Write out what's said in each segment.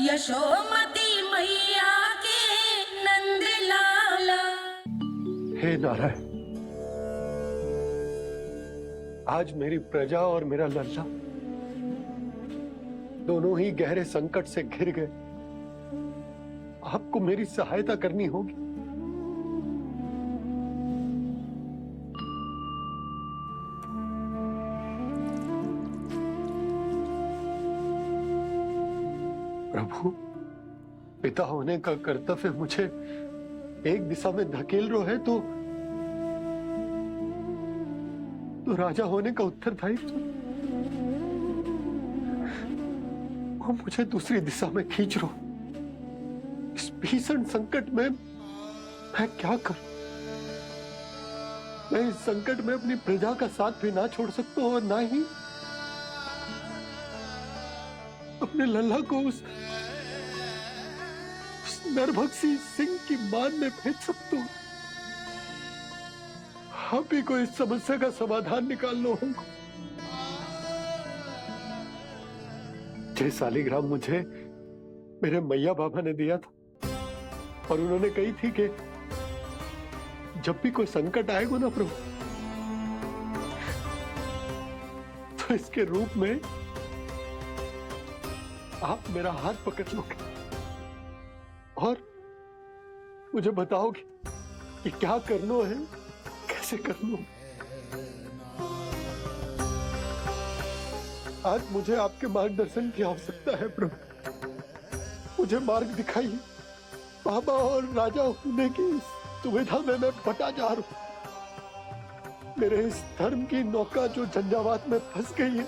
यशोमती मैया के नंद लाला। हे नारायण, आज मेरी प्रजा और मेरा लल्ला दोनों ही गहरे संकट से घिर गए। आपको मेरी सहायता करनी होगी। प्रभु, पिता होने का कर्तव्य मुझे एक दिशा में धकेल रहे है तो राजा होने का उत्तरदायित्व वो मुझे दूसरी दिशा में खींच रो। इस भीषण संकट में मैं क्या करूं? मैं इस संकट में अपनी प्रजा का साथ भी ना छोड़ सकता हूं और ना ही अपने लल्ला को उस नरभक्षी सिंह की मान में भेज सकता हूं। आप ही को इस समस्या का समाधान निकालना होगा। जय सालिग्राम मुझे मेरे मैया बाबा ने दिया था और उन्होंने कही थी कि जब भी कोई संकट आएगा ना प्रभु, तो इसके रूप में आप मेरा हाथ पकड़ लोगे और मुझे बताओगे कि क्या करना है, कैसे करना है। आज मुझे आपके मार्गदर्शन की आवश्यकता है प्रभु। मुझे मार्ग दिखाइए। बाबा और राजा होने की सुविधा में मैं बटा जा रहा हूं। मेरे इस धर्म की नौका जो झंझावात में फंस गई है,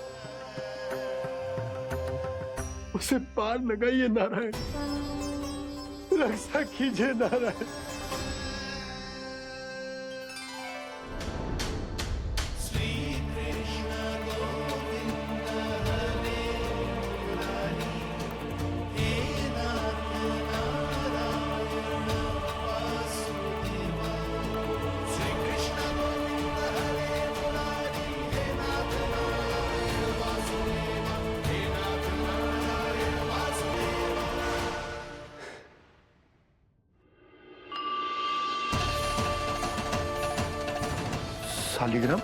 उसे पार लगाइए नारायण। रक्षा कीजिए नारायण। सालिग्राम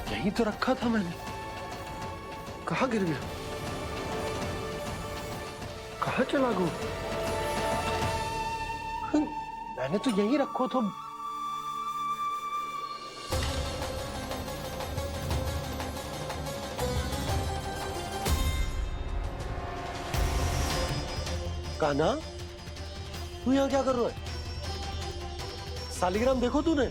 यहीं तो रखा था मैंने। कहाँ गिर गया? कहाँ चला गया? मैंने तो यहीं रखो था। कान्हा, तू यहाँ क्या कर रहा है? सालिग्राम देखो तूने?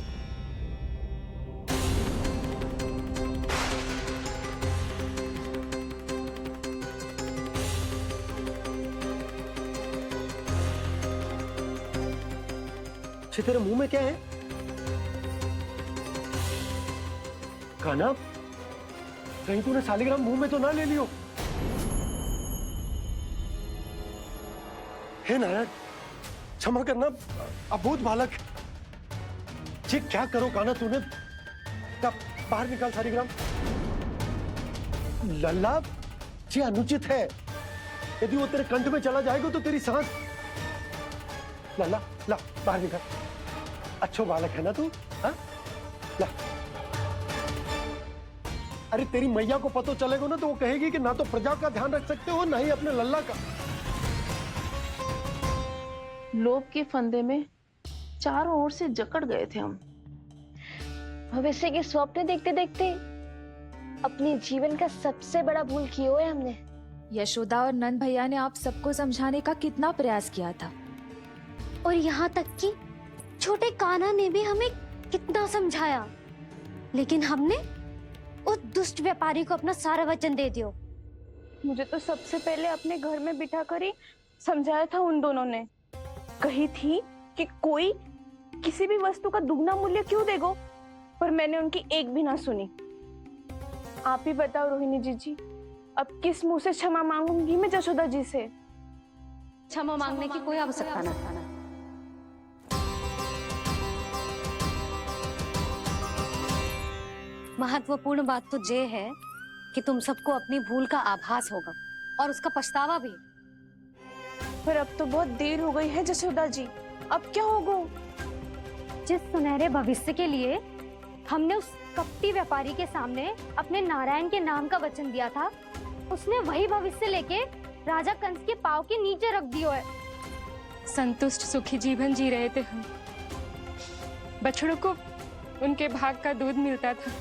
तेरे मुंह में क्या है? कान्हा, कहीं तूने सालिग्राम मुंह में तो ना ले लियो? हे नारायण, क्षमा करना, अबोध बालक। जी क्या करो कान्हा तूने? क्या बाहर निकाल सालिग्राम। लल्ला, जी अनुचित है। यदि वो तेरे कंठ में चला जाएगा तो तेरी सांस। लल्ला, ला बाहर निकाल। अच्छो बालक है ना तू? हाँ? ला। अरे तेरी मैया को पता चलेगा ना तो वो कहेगी कि ना तो प्रजा का ध्यान रख सकते हो ना ही अपने लल्ला का। लोभ के फंदे में चारों ओर से जकड़ गए थे हम। भविष्य के स्वप्न देखते देखते अपने जीवन का सबसे बड़ा भूल किया है हमने। यशोदा और नंद भैया ने आप सबको समझाने का कितना प्रयास किया था, और यहाँ तक कि छोटे कान्हा ने भी हमें कितना समझाया, लेकिन हमने उस दुष्ट व्यापारी को अपना सारा वचन दे दिया। मुझे तो सबसे पहले अपने घर में बिठाकर ही समझाया था उन दोनों ने। कही थी कि कोई किसी भी वस्तु का दुगना मूल्य क्यों देगो, पर मैंने उनकी एक भी ना सुनी। आप ही बताओ रोहिणी जी, अब किस मुंह से क्षमा मांगूंगी मैं यशोदा जी से? क्षमा मांगने की कोई आवश्यकता नहीं। महत्वपूर्ण बात तो ये है कि तुम सबको अपनी भूल का आभास होगा और उसका पछतावा भी। पर अब तो बहुत देर हो गई है जसोदा जी, अब क्या होगा? जिस सुनहरे भविष्य के लिए हमने उस कपटी व्यापारी के सामने अपने नारायण के नाम का वचन दिया था, उसने वही भविष्य लेके राजा कंस के पांव के नीचे रख दिया है। संतुष्ट सुखी जीवन जी रहे थे हम। बछड़ों को उनके भाग का दूध मिलता था।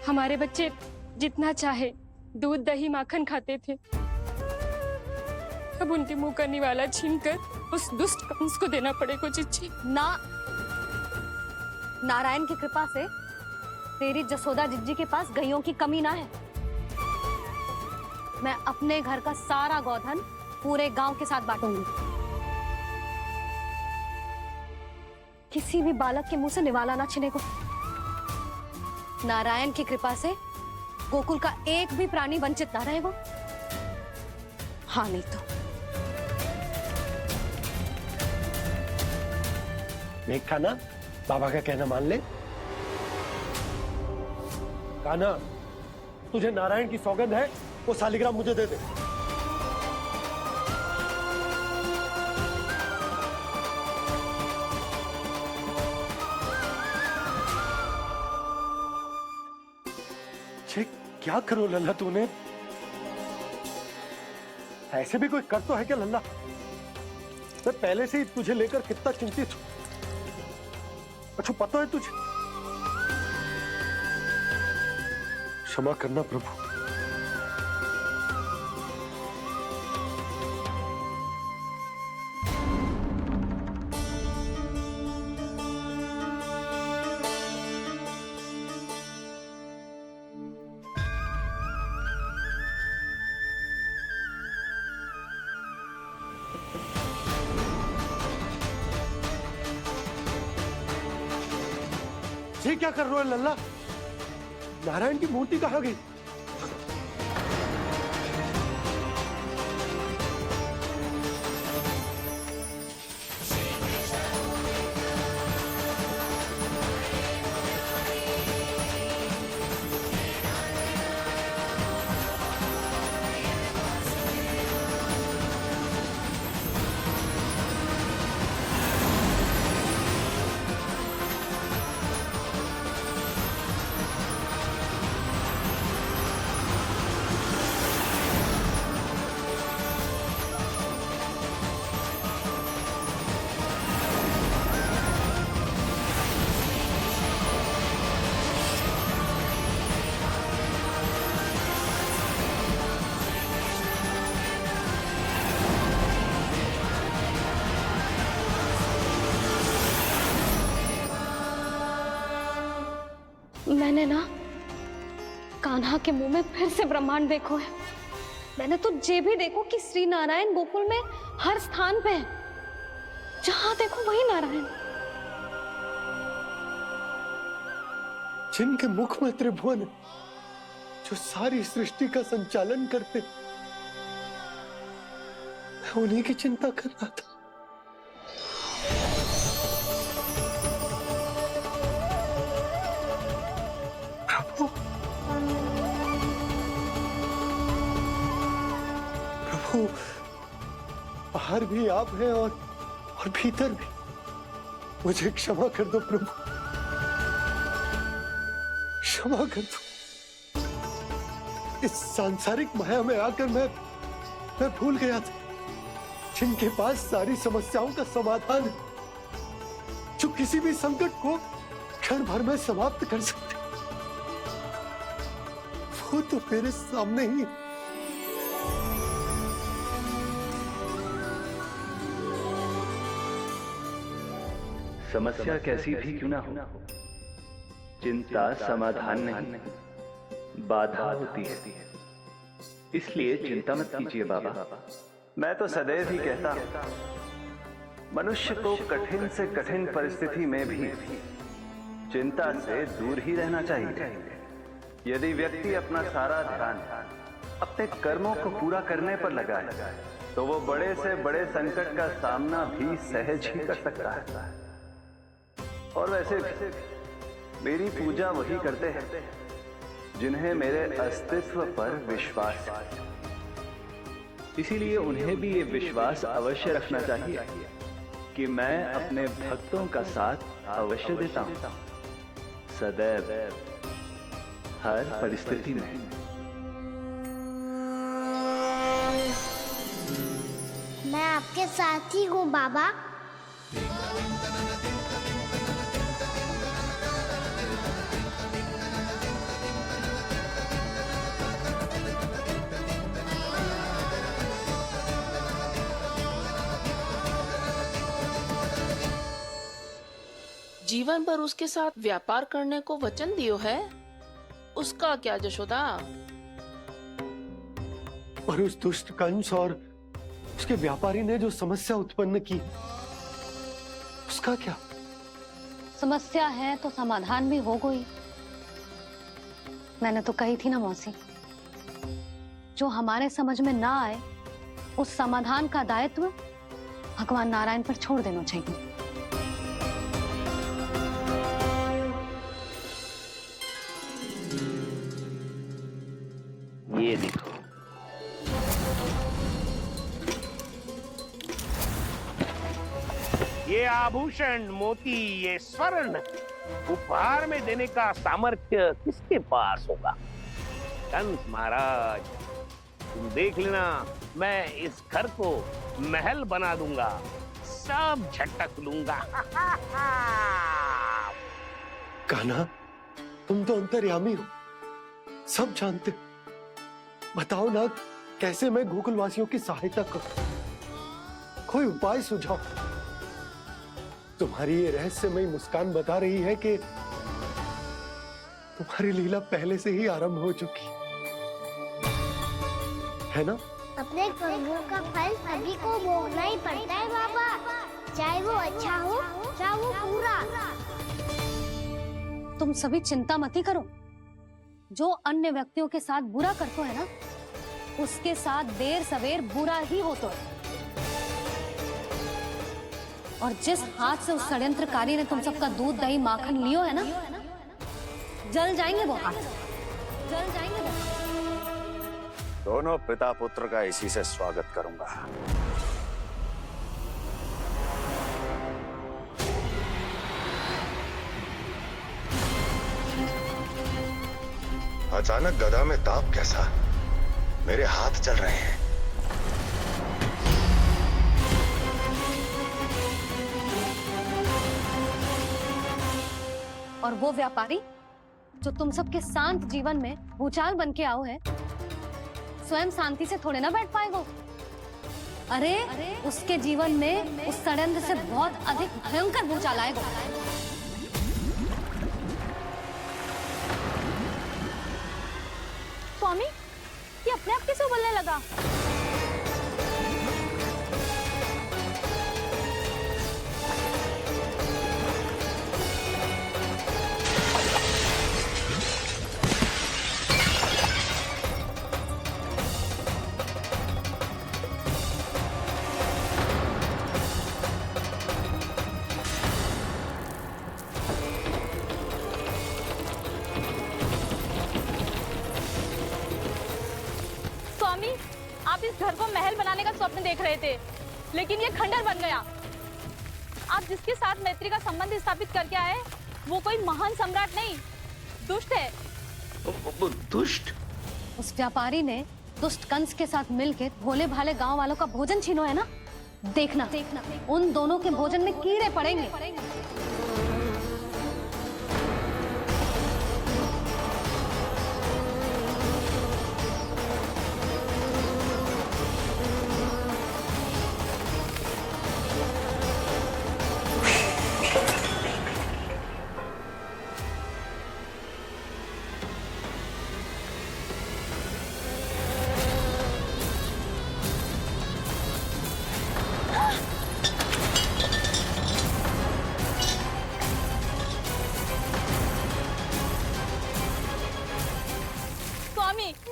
हमारे बच्चे जितना चाहे दूध दही माखन खाते थे। अब उनके मुंह का निवाला छीनकर उस दुष्ट कंस को देना पड़ेगा चिच्ची। ना, नारायण की कृपा से तेरी जसोदा जिज्जी के पास गायों की कमी ना है। मैं अपने घर का सारा गोधन पूरे गांव के साथ बांटूंगी। किसी भी बालक के मुंह से निवाला ना छिने को। नारायण की कृपा से गोकुल का एक भी प्राणी वंचित ना रहेगा। हाँ नहीं तो देख कान्हा, बाबा का कहना मान ले। कान्हा, तुझे नारायण की सौगंध है, वो शालिग्राम मुझे दे दे। छे, क्या करो लल्ला तूने? ऐसे भी कोई कर तो है क्या लल्ला? मैं पहले से ही तुझे लेकर कितना चिंतित हूं। अच्छा पता है तुझे? क्षमा करना प्रभु। ये क्या कर रहे हो लल्ला? नारायण की मूर्ति कहाँ गई? मैंने ना कान्हा के मुंह में फिर से ब्रह्मांड देखो है। मैंने तो ये भी देखो कि श्री नारायण गोकुल में हर स्थान पे है। जहां देखो वही नारायण। जिनके मुख में त्रिभुवन, जो सारी सृष्टि का संचालन करते, मैं उन्हीं की चिंता कर रहा था। प्रभु, प्रभु, बाहर भी आप हैं और भीतर भी। मुझे क्षमा कर दो प्रभु, क्षमा कर दो। इस सांसारिक माया में आकर मैं भूल गया था जिनके पास सारी समस्याओं का समाधान है, जो किसी भी संकट को क्षण भर में समाप्त कर सकते, वो तो मेरे सामने ही। समस्या कैसी भी क्यों ना हो, चिंता समाधान नहीं, बाधा होती है। इसलिए चिंता मत कीजिए बाबा। मैं तो सदैव ही कहता हूं, मनुष्य को कठिन से कठिन परिस्थिति में भी चिंता से दूर ही रहना चाहिए। यदि व्यक्ति अपना सारा ध्यान अपने कर्मों को पूरा करने पर लगाए, तो वो बड़े से बड़े संकट का सामना भी सहज ही कर सकता है। और वैसे भी मेरी पूजा वही करते हैं जिन्हें मेरे अस्तित्व पर विश्वास है। इसीलिए उन्हें भी ये विश्वास अवश्य रखना चाहिए कि मैं अपने भक्तों का साथ अवश्य देता हूं, सदैव, हर परिस्थिति में। मैं आपके साथ ही हूँ बाबा। जीवन भर उसके साथ व्यापार करने को वचन दियो है, उसका क्या जशोदा? पर उस दुष्ट कंस और उसके व्यापारी ने जो समस्या उत्पन्न की, उसका क्या? समस्या है तो समाधान भी हो गई। मैंने तो कही थी ना मौसी, जो हमारे समझ में ना आए उस समाधान का दायित्व भगवान नारायण पर छोड़ देना चाहिए। ये देखो, ये आभूषण, मोती, ये स्वर्ण उपहार में देने का सामर्थ्य किसके पास होगा? कंस महाराज, तुम देख लेना, मैं इस घर को महल बना दूंगा, सब झटक लूंगा। कान्हा, तुम तो अंतर्यामी हो, सब जानते। बताओ ना, कैसे मैं गोकुलवासियों की सहायता करूं? कोई उपाय सुझाओ। तुम्हारी ये रहस्यमयी मुस्कान बता रही है कि तुम्हारी लीला पहले से ही आरंभ हो चुकी है ना? अपने कर्मों का फल सभी को भोगना ही पड़ता है बाबा, चाहे वो अच्छा हो चाहे वो बुरा। तुम सभी चिंता मत ही करो। जो अन्य व्यक्तियों के साथ बुरा करते है ना, उसके साथ देर सवेर बुरा ही होता है। और जिस हाथ से उस षड्यंत्रकारी ने तुम सबका दूध दही माखन लियो है ना, जल जाएंगे वो हाथ, जल जाएंगे वो। दोनों पिता पुत्र का इसी से स्वागत करूंगा। अचानक गदा में ताप कैसा? मेरे हाथ चल रहे हैं। और वो व्यापारी जो तुम सबके शांत जीवन में भूचाल बन के आओ है, स्वयं शांति से थोड़े ना बैठ पाएगा। अरे उसके जीवन में उस षड्यंत्र से बहुत अधिक भयंकर भूचाल आएगा। स्वामी, ये अपने आप कैसे बोलने लगा? आप इस घर को महल बनाने का स्वप्न देख रहे थे, लेकिन ये खंडर बन गया। आप जिसके साथ मैत्री का संबंध स्थापित करके आए, वो कोई महान सम्राट नहीं, दुष्ट है। दुष्ट? उस व्यापारी ने दुष्ट कंस के साथ मिलकर भोले भाले गांव वालों का भोजन छीनो है ना। देखना उन दोनों के भोजन में कीड़े पड़ेंगे।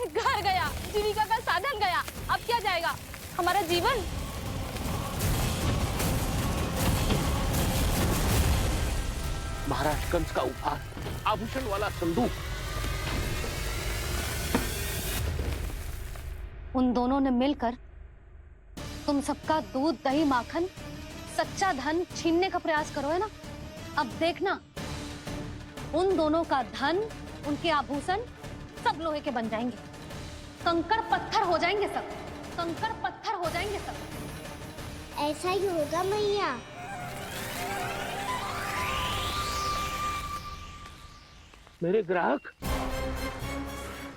घर गया, जीविका का साधन गया, अब क्या जाएगा हमारा जीवन? महाराज कंस का उपहार, आभूषण वाला संदूक। उन दोनों ने मिलकर तुम सबका दूध दही माखन सच्चा धन छीनने का प्रयास करो है ना। अब देखना उन दोनों का धन, उनके आभूषण सब लोहे के बन जाएंगे, कंकड़ पत्थर हो जाएंगे सब, कंकड़ पत्थर हो जाएंगे सब। ऐसा ही होगा मैया। मेरे ग्राहक।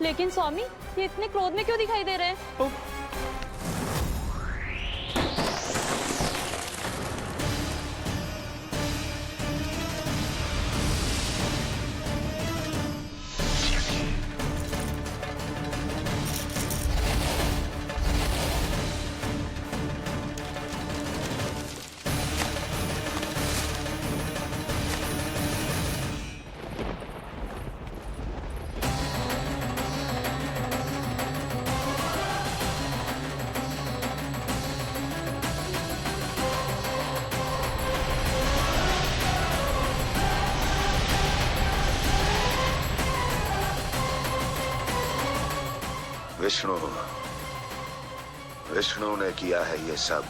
लेकिन स्वामी, ये इतने क्रोध में क्यों दिखाई दे रहे हैं? विष्णु, विष्णु ने किया है ये सब।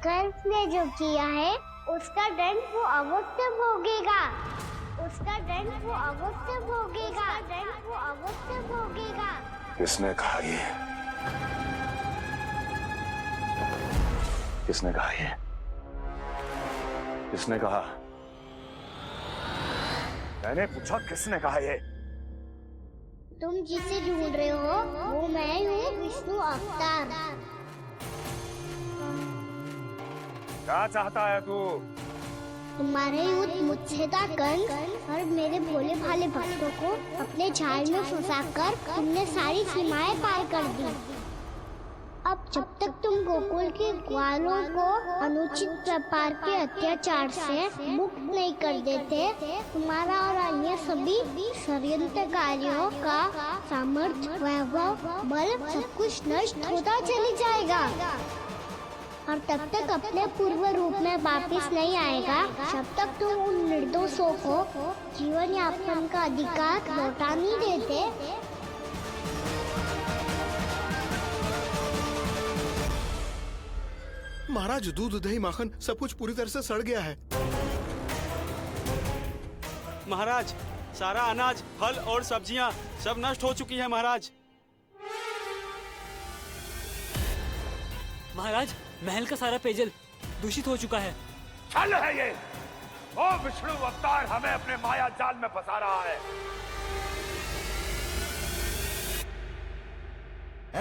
कंस ने जो किया है उसका दंड वो अवश्य भोगेगा, उसका दंड वो अवश्य भोगेगा, दंड वो अवश्य भोगेगा। किसने कहा ये? किसने कहा ये? किसने कहा? मैंने पूछा किसने कहा ये? तुम जिसे ढूंढ रहे हो वो मैं हूँ, विष्णु अवतार। क्या चाहता है तू? तुम्हारे युद्ध मुच्छेदा कंस और मेरे भोले भाले भक्तों को अपने जाल में फंसाकर तुमने सारी सीमाएं पार कर दी। अब जब तक तुम गोकुल के ग्वालों को अनुचित प्रकार के अत्याचार से मुक्त नहीं कर देते, तुम्हारा और अन्य सभी षड्यंत्रकारियों का सामर्थ्य, वैभव, बल सब कुछ नष्ट होता चली जाएगा और तब तक अपने पूर्व रूप में वापस नहीं आएगा जब तक तुम उन निर्दोषों को जीवन यापन का अधिकार लौटा नहीं देते। महाराज, दूध दही माखन सब कुछ पूरी तरह से सड़ गया है। महाराज, सारा अनाज, फल और सब्जियां सब नष्ट हो चुकी हैं महाराज। महाराज, महल का सारा पेयजल दूषित हो चुका है। छल है ये। ओ विष्णु अवतार हमें अपने माया जाल में फंसा रहा है।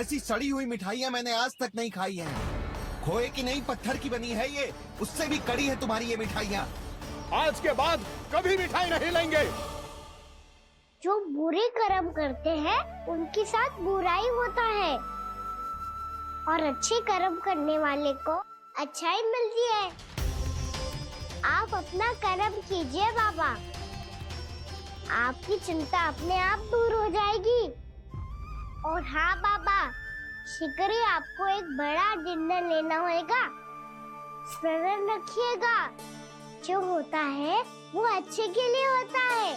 ऐसी सड़ी हुई मिठाइयाँ मैंने आज तक नहीं खाई हैं। खोए की नहीं, पत्थर की बनी है ये, उससे भी कड़ी है तुम्हारी ये मिठाइयाँ। आज के बाद कभी मिठाई नहीं लेंगे। जो बुरे कर्म करते हैं उनके साथ बुराई होता है और अच्छे कर्म करने वाले को अच्छाई मिलती है। आप अपना कर्म कीजिए बाबा, आपकी चिंता अपने आप दूर हो जाएगी। और हाँ बाबा, शीघ्र ही आपको एक बड़ा निर्णय लेना होगा। स्मरण रखिएगा, जो होता है वो अच्छे के लिए होता है।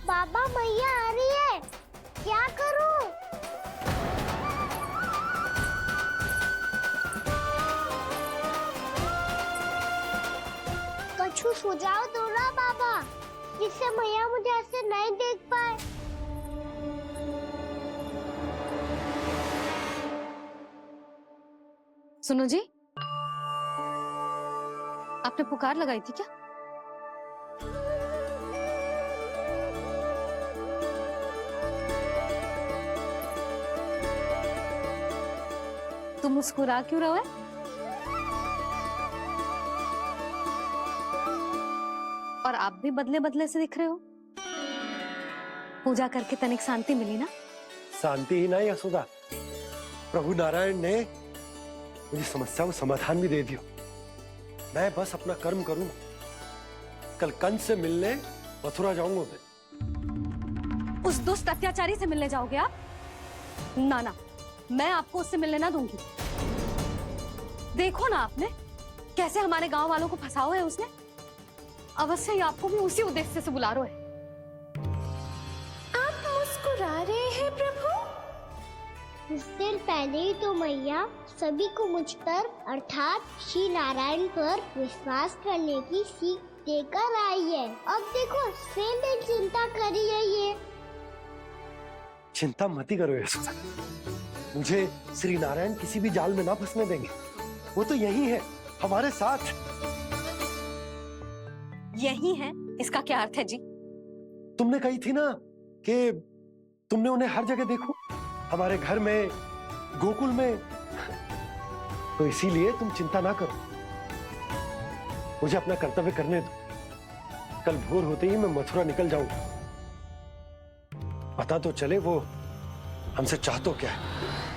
बाबा, मैया आ रही है, क्या करूं? कुछ सुझाव दो ना बाबा, जिससे मैया मुझे ऐसे नहीं देख पाए। सुनो जी, आपने पुकार लगाई थी क्या? तुम मुस्कुरा क्यों रहे हो? और आप भी बदले बदले से दिख रहे हो। पूजा करके तनिक शांति मिली ना? शांति ही नहीं यशोदा, प्रभु नारायण ने मुझे समस्या को समाधान भी दे दिया। मैं बस अपना कर्म करूं। कल कंस से मिलने मथुरा जाऊंगा मैं। उस दुष्ट अत्याचारी से मिलने जाओगे आप? ना ना, मैं आपको उससे मिलने ना दूंगी। देखो ना आपने कैसे हमारे गांव वालों को फंसाओ है उसने। अवश्य ही आपको भी उसी उद्देश्य से बुला रहा है। हे प्रभु? कुछ देर पहले ही तो मैया सभी को मुझ पर अर्थात श्री नारायण पर विश्वास करने की सीख देकर आई है। अब देखो स्वयं भी चिंता कर रही है ये। चिंता मत ही करो यशोदा, मुझे श्री नारायण किसी भी जाल में ना फंसने देंगे। वो तो यही है हमारे साथ। यही है, इसका क्या अर्थ है जी? तुमने कही थी ना कि तुमने उन्हें हर जगह देखो, हमारे घर में, गोकुल में, तो इसीलिए तुम चिंता ना करो, मुझे अपना कर्तव्य करने दो। कल भोर होते ही मैं मथुरा निकल जाऊंगा। पता तो चले वो हमसे चाहतो क्या है।